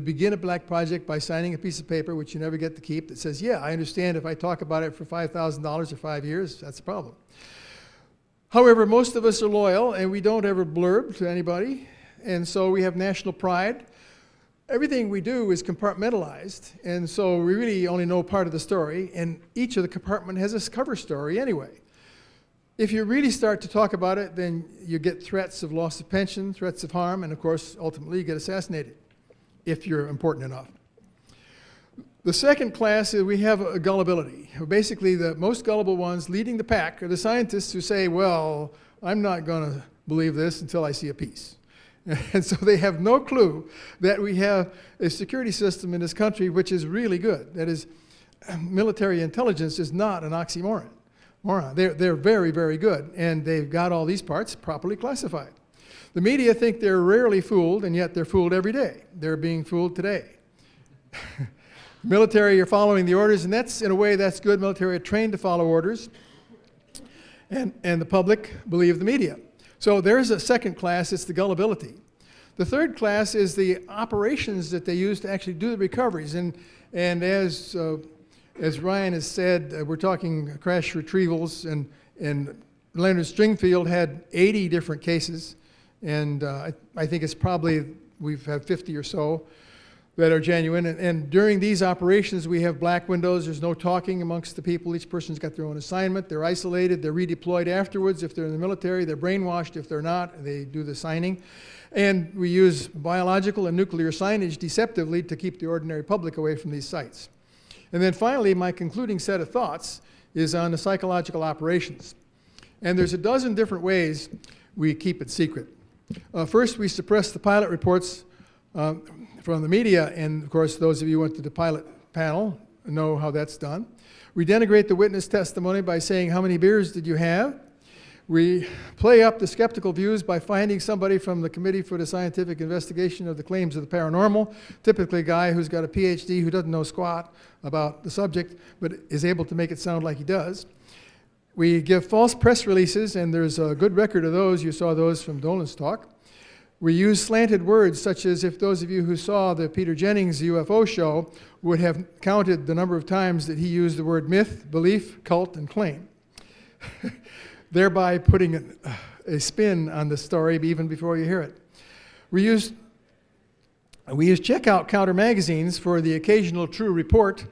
begin a black project by signing a piece of paper, which you never get to keep, that says, yeah, I understand if I talk about it for $5,000 or 5 years, that's a problem. However, most of us are loyal, and we don't ever blurb to anybody, and so we have national pride. Everything we do is compartmentalized, and so we really only know part of the story, and each of the compartment has a cover story anyway. If you really start to talk about it, then you get threats of loss of pension, threats of harm, and of course, ultimately, you get assassinated, if you're important enough. The second class is we have a gullibility. Basically, the most gullible ones leading the pack are the scientists who say, well, I'm not going to believe this until I see a piece. And so they have no clue that we have a security system in this country which is really good. That is, military intelligence is not an oxymoron. They're very, very good, and they've got all these parts properly classified. The media think they're rarely fooled, and yet they're fooled every day. They're being fooled today. Military are following the orders, and in a way, that's good. Military are trained to follow orders, and the public believe the media. So there's a second class, it's the gullibility. The third class is the operations that they use to actually do the recoveries, and as Ryan has said, we're talking crash retrievals, and Leonard Stringfield had 80 different cases, and I think it's probably, we've had 50 or so. that are genuine. And during these operations, we have black windows. There's no talking amongst the people. Each person's got their own assignment. They're isolated. They're redeployed afterwards. If they're in the military, they're brainwashed. If they're not, they do the signing. And we use biological and nuclear signage deceptively to keep the ordinary public away from these sites. And then finally, my concluding set of thoughts is on the psychological operations. And there's a dozen different ways we keep it secret. First, we suppress the pilot reports from the media, and of course, those of you who went to the pilot panel know how that's done. We denigrate the witness testimony by saying, how many beers did you have? We play up the skeptical views by finding somebody from the Committee for the Scientific Investigation of the Claims of the Paranormal, typically a guy who's got a PhD who doesn't know squat about the subject, but is able to make it sound like he does. We give false press releases, and there's a good record of those. You saw those from Dolan's talk. We use slanted words, such as if those of you who saw the Peter Jennings UFO show would have counted the number of times that he used the word myth, belief, cult, and claim, thereby putting a spin on the story even before you hear it. We use checkout counter magazines for the occasional true report.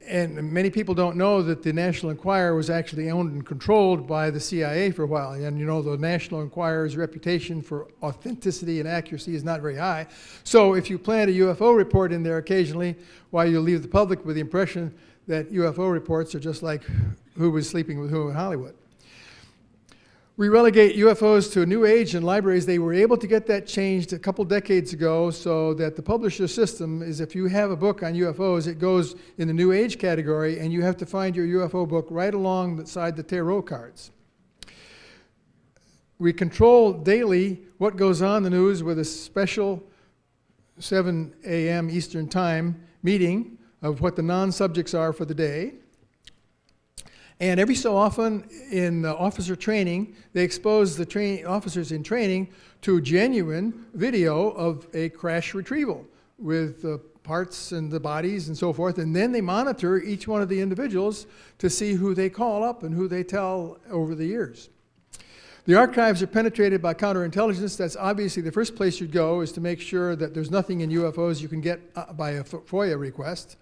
And many people don't know that the National Enquirer was actually owned and controlled by the CIA for a while. And you know, the National Enquirer's reputation for authenticity and accuracy is not very high. So if you plant a UFO report in there occasionally, why you'll leave the public with the impression that UFO reports are just like who was sleeping with who in Hollywood. We relegate UFOs to a new age in libraries. They were able to get that changed a couple decades ago so that the publisher system is if you have a book on UFOs, it goes in the new age category, and you have to find your UFO book right alongside the tarot cards. We control daily what goes on in the news with a special 7 a.m. Eastern Time meeting of what the non-subjects are for the day. And every so often in officer training, they expose the officers in training to genuine video of a crash retrieval with parts and the bodies and so forth. And then they monitor each one of the individuals to see who they call up and who they tell over the years. The archives are penetrated by counterintelligence. That's obviously the first place you'd go, is to make sure that there's nothing in UFOs you can get by a FOIA request.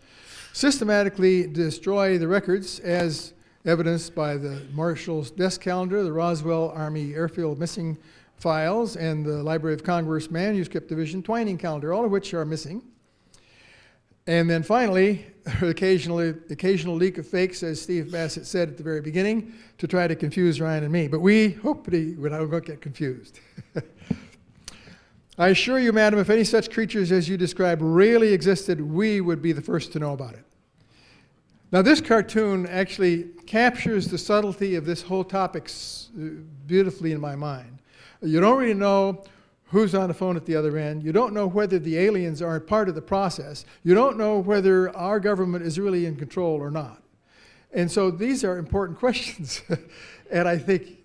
Systematically destroy the records as evidenced by the Marshall's desk calendar, the Roswell Army Airfield missing files, and the Library of Congress Manuscript Division Twining calendar, all of which are missing. And then finally, occasional leak of fakes, as Steve Bassett said at the very beginning, to try to confuse Ryan and me. But we hope we don't get confused. I assure you, madam, if any such creatures as you describe really existed, we would be the first to know about it. Now, this cartoon actually captures the subtlety of this whole topic beautifully in my mind. You don't really know who's on the phone at the other end. You don't know whether the aliens are part of the process. You don't know whether our government is really in control or not. And so these are important questions. And I think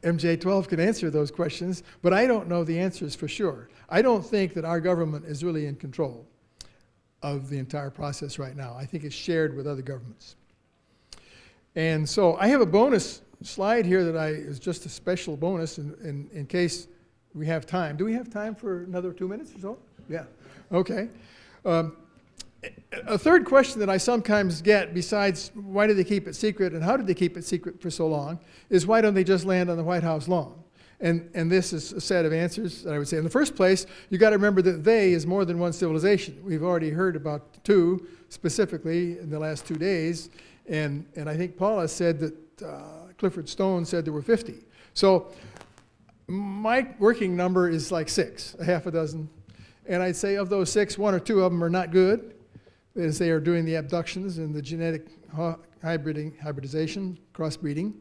MJ-12 can answer those questions, but I don't know the answers for sure. I don't think that our government is really in control of the entire process right now. I think it's shared with other governments. And so I have a bonus slide here that is just a special bonus in case we have time. Do we have time for another 2 minutes or so? Yeah. Okay. A third question that I sometimes get, besides why do they keep it secret and how did they keep it secret for so long, is why don't they just land on the White House lawn? And this is a set of answers that I would say. In the first place, you got to remember that they is more than one civilization. We've already heard about two specifically in the last 2 days, and I think Paula said that Clifford Stone said there were 50. So my working number is like 6, a half a dozen. And I'd say of those 6, 1 or 2 of them are not good, as they are doing the abductions and the genetic hybridization, crossbreeding.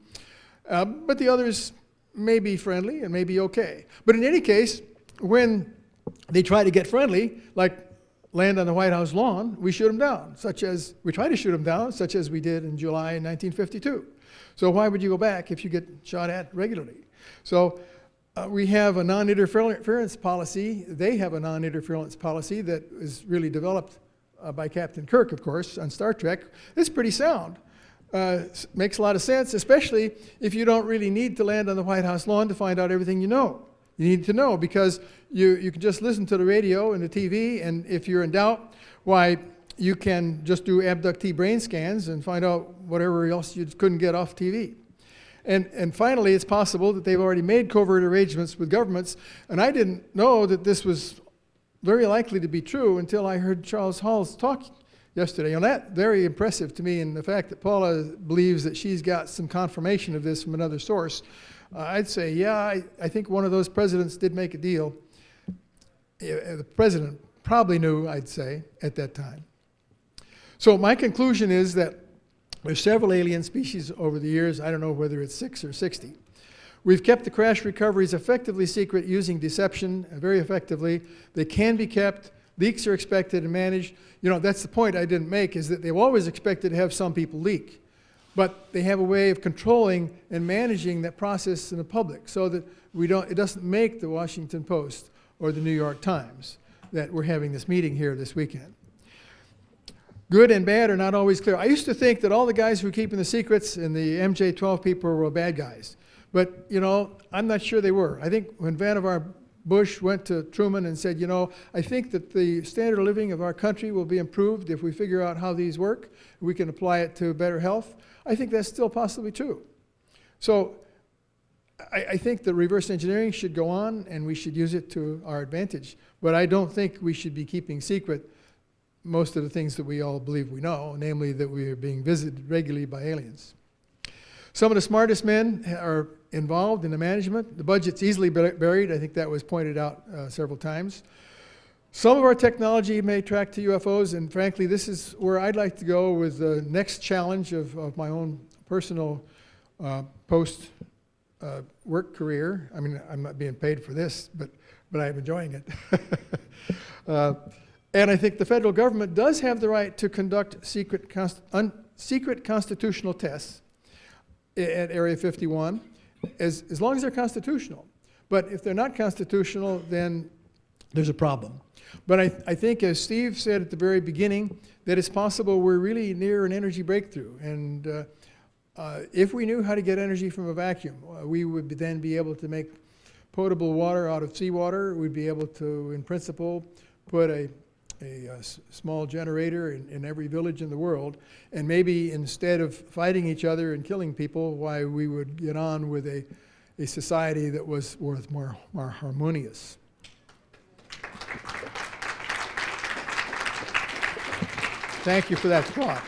But the others may be friendly and may be okay. But in any case, when they try to get friendly, like land on the White House lawn, we shoot them down, we try to shoot them down, such as we did in July 1952. So why would you go back if you get shot at regularly? So we have a non-interference policy. They have a non-interference policy that is really developed by Captain Kirk, of course, on Star Trek. It's pretty sound. Makes a lot of sense, especially if you don't really need to land on the White House lawn to find out everything you know. You need to know because you can just listen to the radio and the TV, and if you're in doubt, why, you can just do abductee brain scans and find out whatever else you couldn't get off TV. And finally, it's possible that they've already made covert arrangements with governments, and I didn't know that this was very likely to be true until I heard Charles Hall's talk yesterday. And that very impressive to me, and the fact that Paula believes that she's got some confirmation of this from another source. I'd say, yeah, I think one of those presidents did make a deal. The president probably knew, I'd say, at that time. So my conclusion is that there's several alien species over the years. I don't know whether it's 6 or 60. We've kept the crash recoveries effectively secret using deception, very effectively. They can be kept. Leaks are expected and managed. You know, that's the point I didn't make, is that they've always expected to have some people leak. But they have a way of controlling and managing that process in the public so that it doesn't make the Washington Post or the New York Times that we're having this meeting here this weekend. Good and bad are not always clear. I used to think that all the guys who were keeping the secrets and the MJ-12 people were bad guys. But, you know, I'm not sure they were. I think when Vannevar Bush went to Truman and said, you know, I think that the standard of living of our country will be improved if we figure out how these work. We can apply it to better health. I think that's still possibly true. So I think that reverse engineering should go on and we should use it to our advantage. But I don't think we should be keeping secret most of the things that we all believe we know, namely that we are being visited regularly by aliens. Some of the smartest men are involved in the management. The budget's easily buried. I think that was pointed out several times. Some of our technology may track to UFOs, and frankly, this is where I'd like to go with the next challenge of my own personal post-work career. I mean, I'm not being paid for this, but I'm enjoying it. And I think the federal government does have the right to conduct secret constitutional tests at Area 51, as long as they're constitutional. But if they're not constitutional, then there's a problem. But I think, as Steve said at the very beginning, that it's possible we're really near an energy breakthrough. And if we knew how to get energy from a vacuum, we would then be able to make potable water out of seawater. We'd be able to, in principle, put a small generator in every village in the world, and maybe instead of fighting each other and killing people, why we would get on with a society that was more harmonious. Thank you for that thought.